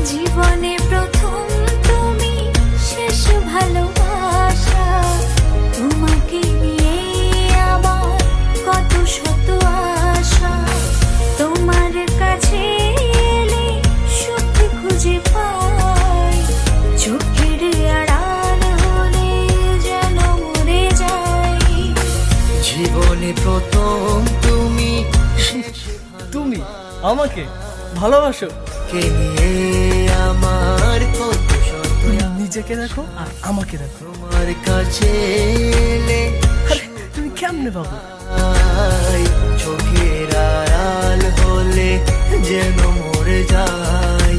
জীবনে প্রথম তুমি, শেষ ভালোবাসা। তোমাকে নিয়ে আমার কত শত আশা। তোমার কাছে এলে সত্যি খুঁজে পাই, চোখের আড়াল হলে যেন মরে যাই। জীবনে প্রথম তুমি, তুমি আমাকে ভালোবাসো? কে নিয়ে আমার কত শত তুমি নিজেকে দেখো আর আমাকে দেখো। তোমার কাছে এলে আরে তুমি কেমনে পাবো? চোখের আড়াল হলে যেন মরে যায়।